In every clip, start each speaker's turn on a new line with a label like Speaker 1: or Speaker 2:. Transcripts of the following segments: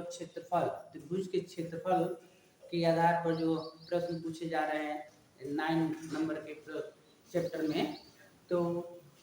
Speaker 1: क्षेत्रफल, त्रिभुज के क्षेत्रफल के आधार पर जो प्रश्न पूछे जा रहे हैं 9 नंबर के चैप्टर में, तो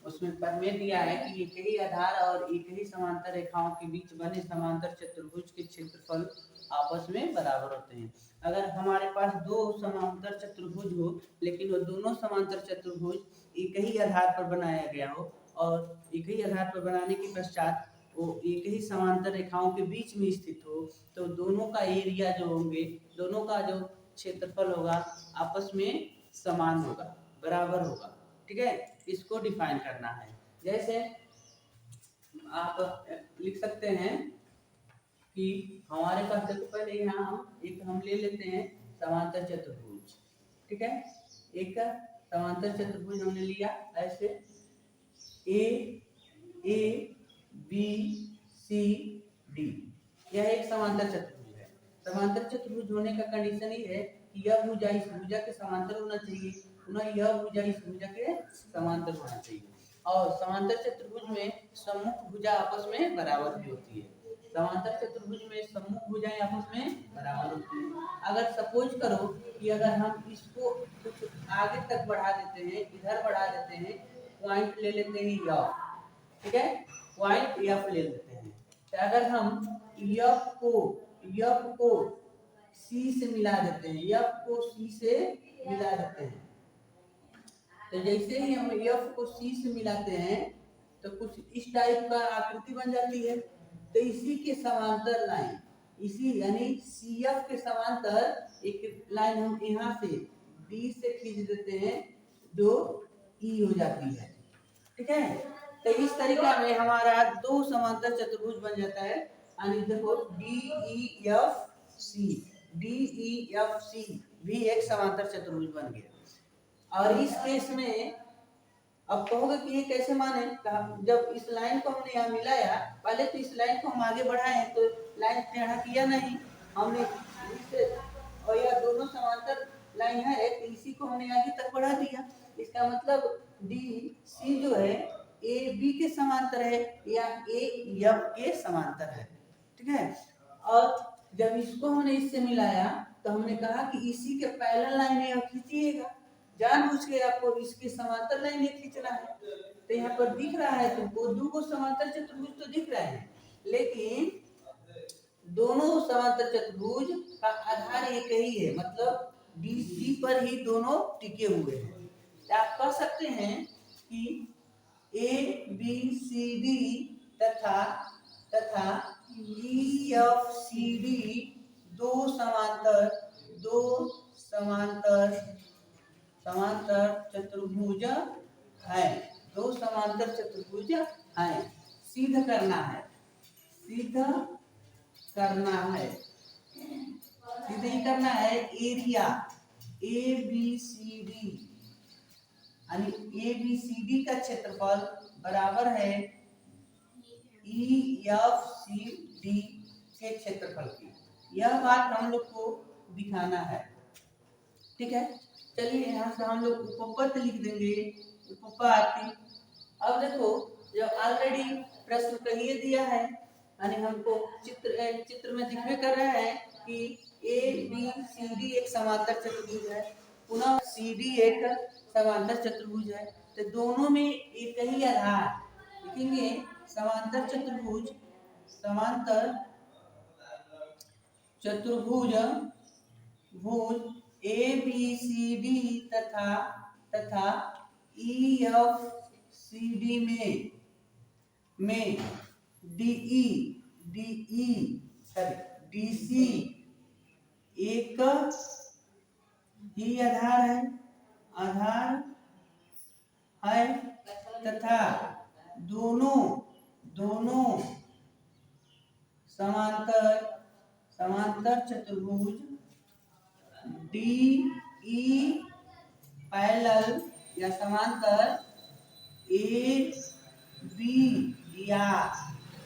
Speaker 1: उसमें प्रमेय दिया है कि एक ही आधार और एक ही समांतर रेखाओं के बीच बने समांतर चतुर्भुज के क्षेत्रफल आपस में बराबर होते हैं। अगर हमारे पास दो समांतर चतुर्भुज हो, लेकिन वो दोनों समांतर चतुर्भुज एक ही आधार पर बनाया गया हो और एक ही आधार पर बनाने के पश्चात वो एक ही समांतर रेखाओं के बीच में स्थित हो, तो दोनों का एरिया जो होंगे, दोनों का जो क्षेत्रफल होगा आपस में समान होगा, बराबर होगा। ठीक है, इसको डिफाइन करना है। जैसे आप लिख सकते हैं कि हमारे पास देखो, पहले यहाँ हम ले लेते हैं समांतर चतुर्भुज। ठीक है, एक समांतर चतुर्भुज हमने लिया ऐसे ए बी सी डी, यह एक समांतर चतुर्भुज है। समांतर चतुर्भुज होने का कंडीशन ये है कि यह भुजा इस भुजा के समांतर होना चाहिए, पुनः यह भुजा इस भुजा के समांतर होना चाहिए, और समांतर चतुर्भुज में सम्मुख भुजा आपस में बराबर भी होती है। समांतर चतुर्भुज में सम्मुख भुजाएं आपस में बराबर होती है। अगर सपोज करो कि अगर हम इसको कुछ आगे तक बढ़ा देते हैं, इधर बढ़ा देते हैं, पॉइंट ले लेते हैं यह, ठीक है, पॉइंट एफ ले लेते हैं, तो अगर हम एफ को सी से मिला देते हैं, एफ को सी से मिला देते हैं, तो जैसे ही हम एफ को सी से मिलाते हैं तो कुछ इस टाइप का आकृति बन जाती है। तो इसी के समांतर लाइन, इसी यानी सी एफ के समांतर एक लाइन हम यहाँ से डी से खींच देते हैं जो ई हो जाती है। ठीक है, तो इस तरीका में हमारा दो समांतर चतुर्भुज बन जाता है। यानी देखो डी ई एफ सी भी एक समांतर चतुर्भुज बन गया। और इस केस में अब कहोगे कि ये कैसे माने, जब इस लाइन को हमने यहाँ मिलाया, पहले तो इस लाइन को हम आगे बढ़ाए तो लाइन टेढ़ा किया नहीं हमने, और यह दोनों समांतर लाइन है तो इसी को हमने आगे तक बढ़ा दिया। इसका मतलब डी सी जो है ए बी के समांतर है या ए एफ के समांतर है। ठीक है, और जब इसको हमने इससे मिलाया तो हमने कहा कि इसी के पैरेलल लाइन यह खींचिएगा, जानबूझ के आपको इसके समांतर लाइन खींचना है। तो यहाँ पर दिख रहा है तुमको दो समांतर चतुर्भुज तो दिख रहे हैं, लेकिन दोनों समांतर चतुर्भुज का आधार एक ही है, मतलब BC पर ही दोनों टिके हुए हैं। तो आप कह सकते हैं कि ABCD तथा EFCD दो समांतर चतुर्भुज है, दो समांतर चतुर्भुज है। सिद्ध करना है, सिद्ध ही करना है एरिया ABCD, यानी ABCD का क्षेत्रफल बराबर है EFCD के क्षेत्रफल की। यह बात हम लोग को दिखाना है। ठीक है, चलिए यहाँ से हम लोग उपपत्ति लिख देंगे, उपपत्ति। अब देखो जब ऑलरेडी प्रश्न कहिए दिया है, यानी हमको चित्र में दिखने कर रहा है कि ABCD एक समांतर चतुर्भुज है, पुनः CD एक समांतर चतुर्भुज है, तो दोनों में एक ही आधार लिखेंगे। समांतर चतुर्भुज ABCD तथा EFCD में DC एक ही आधार है तथा दोनों समांतर चतुर्भुज DE पैरेलल या समांतर AB या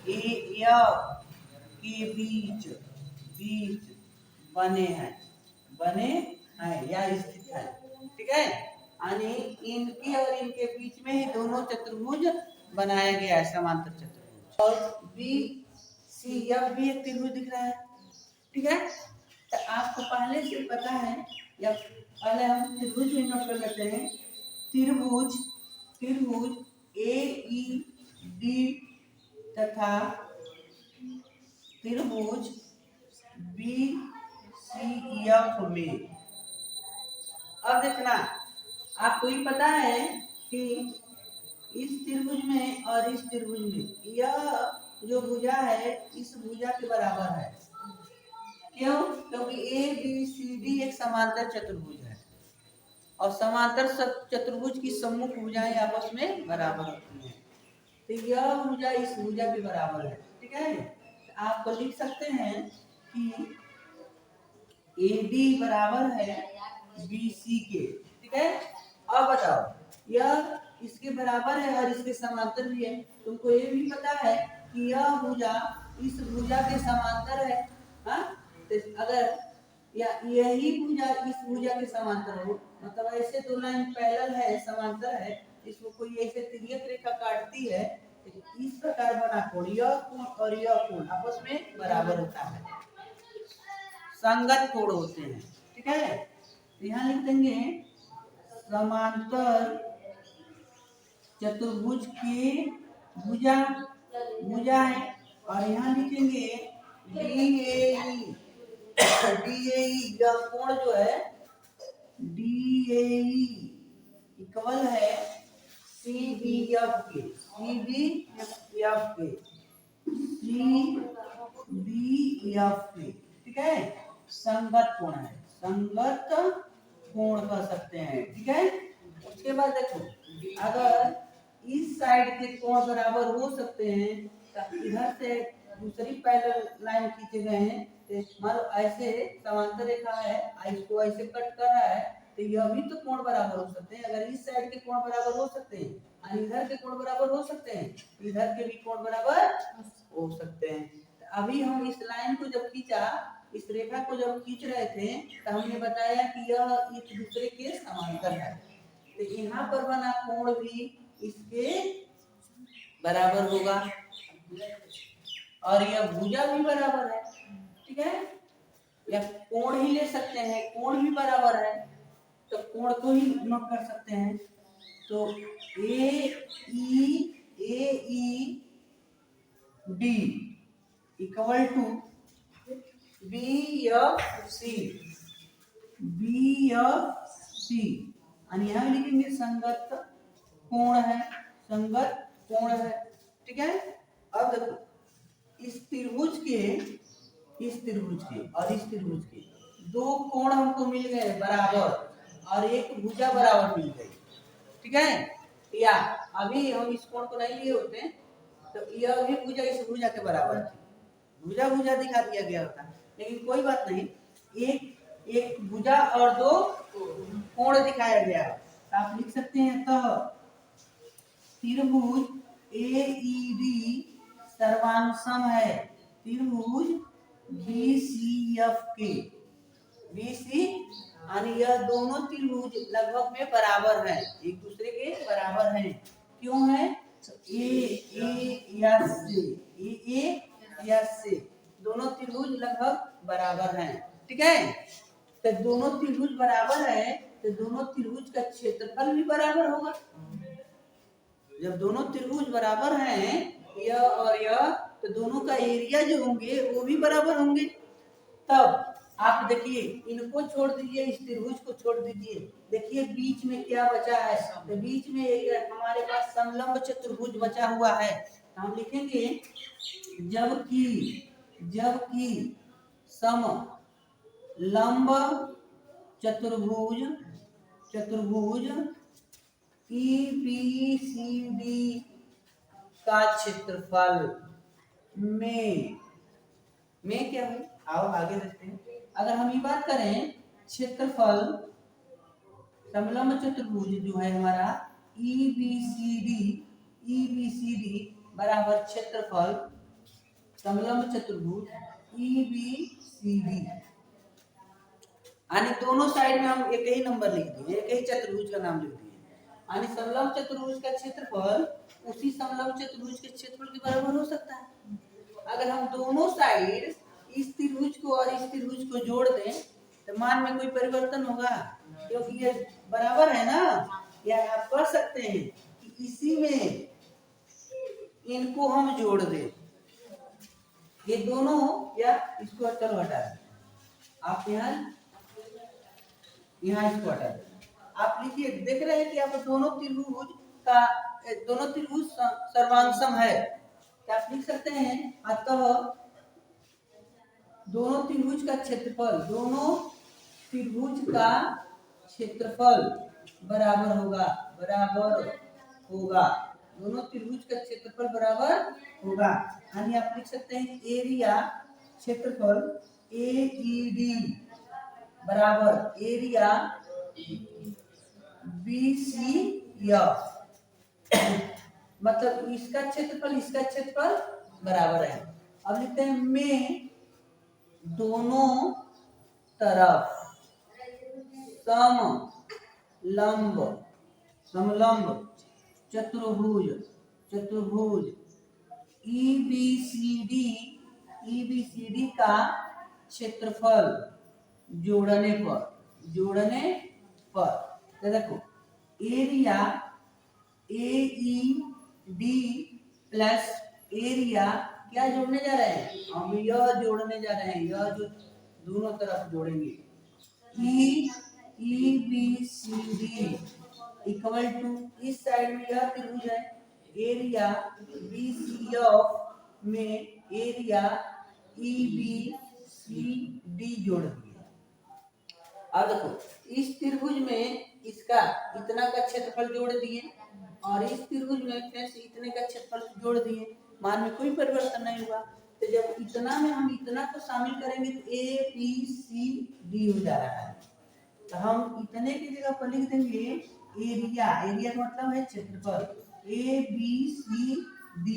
Speaker 1: AF के बीच बने हैं या स्थित है। ठीक है, यानी इनके और इनके बीच में ही दोनों चतुर्भुज बनाया गया है, समांतर चतुर्भुज। और BCF भी एक त्रिभुज दिख रहा है, ठीक है। तो आपको पहले से पता है, या पहले हम त्रिभुज में नोट कर लेते हैं। त्रिभुज त्रिभुज AED तथा त्रिभुज BCF में, अब देखना आपको ही पता है कि इस त्रिभुज में और इस त्रिभुज में यह जो भुजा है इस भुजा के बराबर है। क्यों? क्योंकि ABCD एक समांतर चतुर्भुज है और समांतर चतुर्भुज की सम्मुख भुजाएं आपस में बराबर होती हैं। तो यह भुजा इस भुजा के बराबर है। ठीक है, तो आपको लिख सकते हैं कि AD बराबर है BC के। ठीक है, अब बताओ यह इसके बराबर है और इसके समांतर भी है। तुमको ये भी पता है कि यह भुजा इस भुजा के समांतर है। हाँ, तो अगर या यही भुजा इस भुजा के समांतर हो, मतलब ऐसे दो लाइन पैरेलल है, समांतर है, इसको कोई ऐसे तिर्यक रेखा काटती है, तो इस प्रकार बना कोण, यह कोण और यह कोण आपस में बराबर होता है, संगत कोण होते हैं। ठीक है, यहाँ लिख देंगे समांतर चतुर्भुज की भुजा भुजा है, और यहाँ लिखेंगे DAE यह कोण जो है DAE इक्वल है CBF के। ठीक है, संगत कोण है, संगत कोण कह सकते हैं। ठीक है, उसके बाद देखो अगर इस साइड के कोण बराबर हो सकते हैं तो इधर से दूसरी पैरेलल लाइन खींचे गए हैं, तो मान लो ऐसे समांतर रेखा है, इसको ऐसे कट कर रहा है, तो यह भी तो कोण बराबर हो सकते हैं। अगर इस साइड के कोण बराबर हो सकते हैं और इधर के कोण बराबर हो सकते हैं, इधर के भी कोण बराबर हो सकते हैं। तो अभी हम इस लाइन को जब खींचा, इस रेखा को जब खींच रहे थे, तो हमने बताया कि यह एक दूसरे के समांतर है, तो यहाँ पर बना कोण भी इसके बराबर होगा और यह भुजा भी बराबर है। ठीक है, या कोण ही ले सकते हैं, कोण भी बराबर है, तो कोण को ही नोट कर सकते हैं। तो AED इक्वल टू BFC और यहाँ लिखेंगे संगत कोण है, संगत कोण है। ठीक है, अब देखो इस त्रिभुज के और इस त्रिभुज के दो कोण हमको मिल गए बराबर और एक भुजा बराबर मिल गई। ठीक है, या अभी हम इस कोण को नहीं लिए होते तो यह भी भुजा इस भुजा के बराबर थी, भुजा दिखा दिया गया होता, लेकिन कोई बात नहीं, एक भुजा और दो कोण दिखाया गया। तो आप लिख सकते हैं तो त्रिभुज AED सर्वांग है त्रिभुज BCF के। BC यानी यह दोनों त्रिभुज लगभग में बराबर हैं, एक दूसरे के बराबर हैं। क्यों है? A से दोनों त्रिभुज लगभग बराबर हैं। ठीक है, तो दोनों त्रिभुज बराबर है तो दोनों त्रिभुज का क्षेत्रफल भी बराबर होगा। जब दोनों त्रिभुज बराबर हैं यह और यह, तो दोनों का एरिया जो होंगे वो भी बराबर होंगे। तब आप देखिए, इनको छोड़ दीजिए, इस त्रिभुज को छोड़ दीजिए, देखिए बीच में क्या बचा है। तो बीच में हमारे पास समलंब चतुर्भुज बचा हुआ है। तो हम लिखेंगे जबकि समलंब चतुर्भुज EBCD का क्षेत्रफल में क्या है, आओ आगे देखते हैं। अगर हम ये बात करें क्षेत्रफल समलंब चतुर्भुज जो है हमारा EBCD बराबर क्षेत्रफल समलंब चतुर्भुज EBCD, यानी दोनों साइड में हम एक ही नंबर लिख दिए, एक ही चतुर्भुज का नाम लिख दिए, यानी समलंब चतुर्भुज का क्षेत्रफल उसी समलंब चतुर्भुज के क्षेत्रफल के बराबर हो सकता है। अगर हम दोनों साइड इस त्रिभुज को और इस त्रिभुज को जोड़ दें तो मान में कोई परिवर्तन होगा, क्योंकि ये बराबर है ना। या आप कर सकते हैं कि इसी में इनको हम जोड़ दें, ये दोनों, या इसको चलो हटा दें, आप यहाँ इसको हटा दें। आप लिखिए, देख रहे हैं कि आप दोनों त्रिभुज सर्वांगसम है, क्या आप लिख सकते हैं। अतः दोनों त्रिभुज का क्षेत्रफल बराबर होगा, दोनों त्रिभुज का क्षेत्रफल बराबर होगा। यानी आप लिख सकते हैं एरिया क्षेत्रफल AED बराबर एरिया BCF, मतलब इसका क्षेत्रफल बराबर है। अब लिखते हैं में दोनों तरफ समलंब चतुर्भुज EBCD का क्षेत्रफल जोड़ने पर तो देखो एरिया AED प्लस एरिया क्या जोड़ने जा रहे हैं, हम यह जोड़ने जा रहे हैं, यह जो दोनों तरफ जोड़ेंगे EBCD इक्वल टू, इस साइड में यह त्रिभुज है, एरिया BCF में एरिया EBCD जोड़ दिए। अब देखो इस त्रिभुज में इसका इतना का क्षेत्रफल जोड़ दिए और इस त्रिभुज में फिर से इतने का क्षेत्रफल जोड़ दिए, मान में कोई परिवर्तन नहीं हुआ। तो जब इतना में हम इतना को शामिल करेंगे तो ABCD हो जा रहा है, तो हम इतने की जगह पर लिख देंगे एरिया का मतलब है क्षेत्रफल ABCD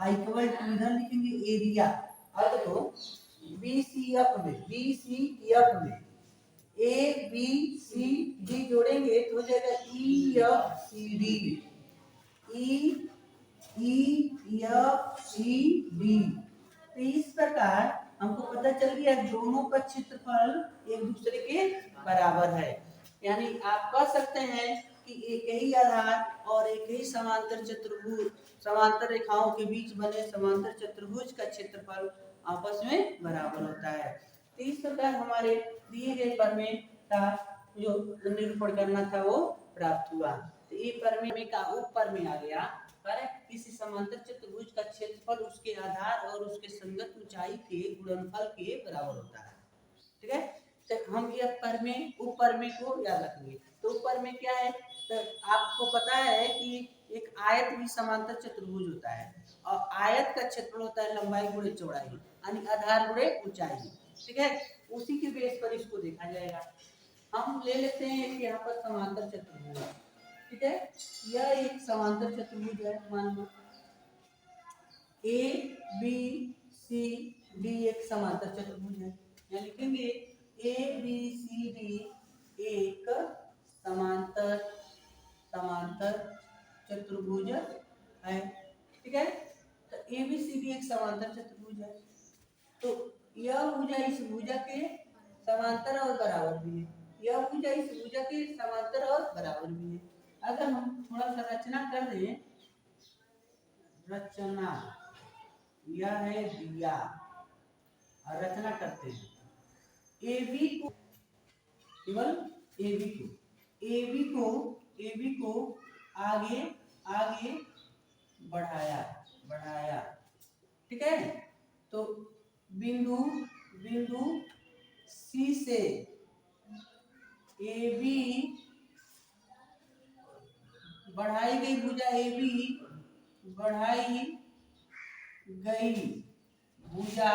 Speaker 1: इक्वल टू, इधर लिखेंगे एरिया। अब देखो BCF में ABCD जोड़ेंगे तो हो जाएगा EFCD। तो इस प्रकार हमको पता चल गया दोनों का क्षेत्रफल एक दूसरे के बराबर है। यानी आप कह सकते हैं कि एक ही आधार और एक ही समांतर रेखाओं के बीच बने समांतर चतुर्भुज का क्षेत्रफल आपस में बराबर होता है। तो इस प्रकार हमारे दिए गए प्रमेय का जो निरूपण करना था वो प्राप्त हुआ। तो ये प्रमेय का उपप्रमेय आ गया, पर किसी समांतर चतुर्भुज का क्षेत्रफल उसके आधार और उसके संगत ऊंचाई के गुणनफल के बराबर होता है। ठीक है, तो हम यह प्रमेय उपप्रमेय को याद रखेंगे। तो उपप्रमेय क्या है, तो आपको पता है कि एक आयत भी समांतर चतुर्भुज होता है और आयत का क्षेत्रफल होता है लंबाई गुणे चौड़ाई, यानी आधार गुणे ऊंचाई। ठीक है, उसी के बेस पर इसको देखा जाएगा। हम ले लेते हैं कि यहाँ पर समांतर चतुर्भुज है। ठीक है, यह एक समांतर चतुर्भुज है, मान लो ABCD एक समांतर चतुर्भुज है। यहाँ लिखेंगे ABCD एक समांतर चतुर्भुज है। ठीक है, तो ABCD एक समांतर चतुर्भुज है, तो यह भुजा इस भुजा के समांतर और बराबर भी है, यह भुजा इस भुजा के समांतर और बराबर भी है। अगर हम थोड़ा सा रचना कर दें, रचना यह है दिया और रचना करते हैं AB को, केवल AB को आगे बढ़ाया। ठीक है, तो बिंदु C से AB बढ़ाई गई भुजा AB बढ़ाई गई भुजा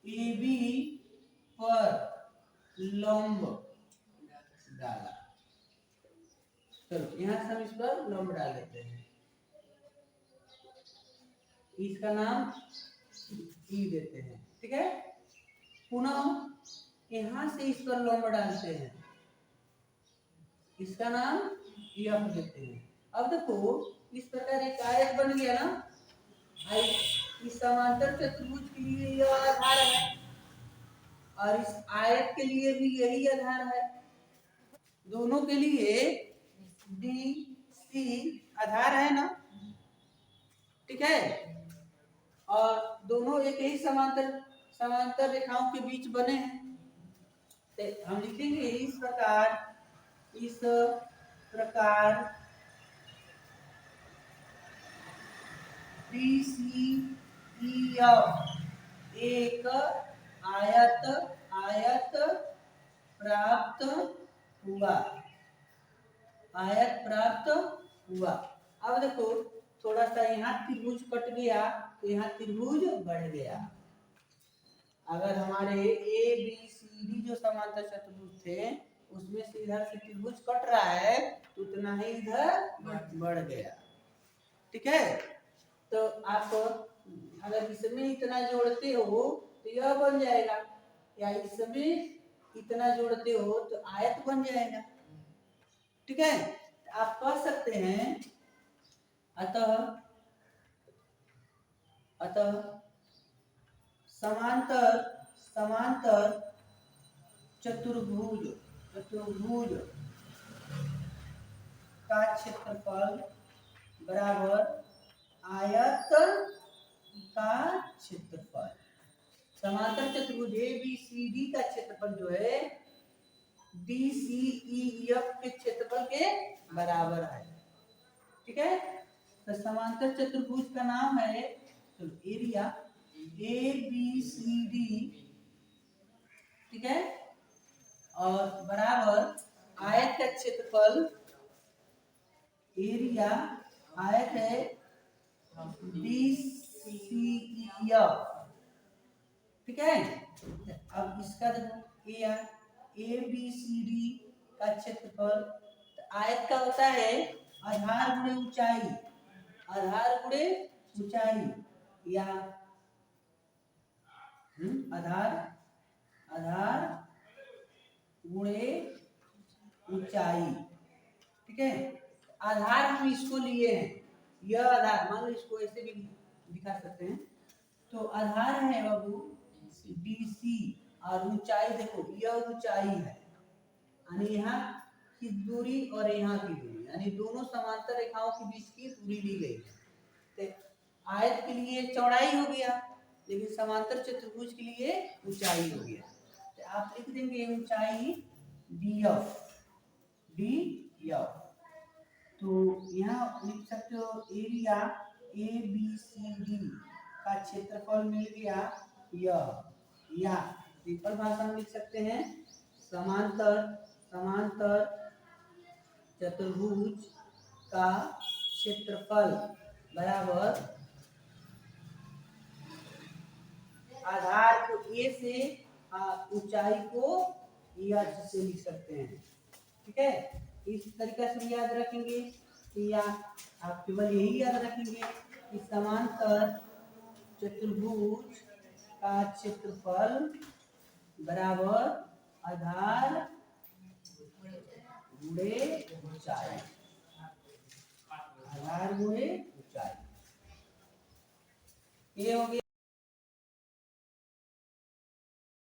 Speaker 1: AB पर लंब डाला। चलो यहाँ से हम इस पर लंब डाल देते हैं, इसका नाम E देते हैं। ठीक है, पुनः यहाँ से इस पर लंब डालते हैं, इसका नाम F देते हैं। अब देखो इस प्रकार एक आयत बन गया ना, इस समांतर चतुर्भुज के लिए यह आधार है और इस आयत के लिए भी यही आधार है। दोनों के लिए बी सी आधार है ना, ठीक है। और दोनों एक ही समांतर समांतर रेखाओं के बीच बने हैं। तो हम लिखेंगे इस प्रकार BCEF एक आयत प्राप्त हुआ। अब देखो थोड़ा सा यहाँ त्रिभुज कट गया तो यहाँ त्रिभुज बढ़ गया। अगर हमारे ए बी सी डी जो समांतर चतुर्भुज थे उसमें से इधर से त्रिभुज कट रहा है तो उतना ही इधर बढ़ गया, ठीक है। तो आप अगर इसमें इतना जोड़ते हो तो यह बन जाएगा, या इसमें इतना जोड़ते हो तो आयत बन जाएगा, ठीक है। आप कह सकते हैं अतः समांतर चतुर्भुज का क्षेत्रफल बराबर आयत का क्षेत्रफल। समांतर चतुर्भुज ए बी सी डी का क्षेत्रफल जो है डी सी ई एफ के क्षेत्रफल के बराबर है, ठीक है। तो समांतर चतुर्भुज का नाम है तो area A B C D, ठीक है, और बराबर आयत का क्षेत्रफल एरिया आयत है डी सी ई एफ, ठीक है। अब इसका देखो ए बी सी डी का क्षेत्रफल आयत का होता है आधार गुणे ऊंचाई, या आधार गुणे ऊंचाई, ठीक है। आधार हम इसको लिए हैं, यह आधार मान लो इसको ऐसे भी दिखा सकते हैं। तो आधार है बाबू BC और ऊंचाई देखो यह ऊंचाई है, यानी यहाँ की दूरी और यहाँ की दूरी, यानी दोनों समांतर रेखाओं के बीच की दूरी ली गई है। तो आयत के लिए चौड़ाई हो गया, लेकिन समांतर चतुर्भुज के लिए ऊंचाई हो गया। तो आप लिख देंगे ऊंचाई DF। तो यहाँ लिख सकते हो एरिया ABCD का क्षेत्रफल मिल गया यह, या सिंपल भाषा में लिख सकते हैं समांतर चतुर्भुज का क्षेत्रफल बराबर आधार को ए से ऊंचाई को एच से लिख सकते हैं, ठीक है। इस तरीके से याद रखेंगे या आप केवल यही याद रखेंगे कि समांतर चतुर्भुज का क्षेत्रफल बराबर आधार गुणे ऊंचाई, ये हो गया।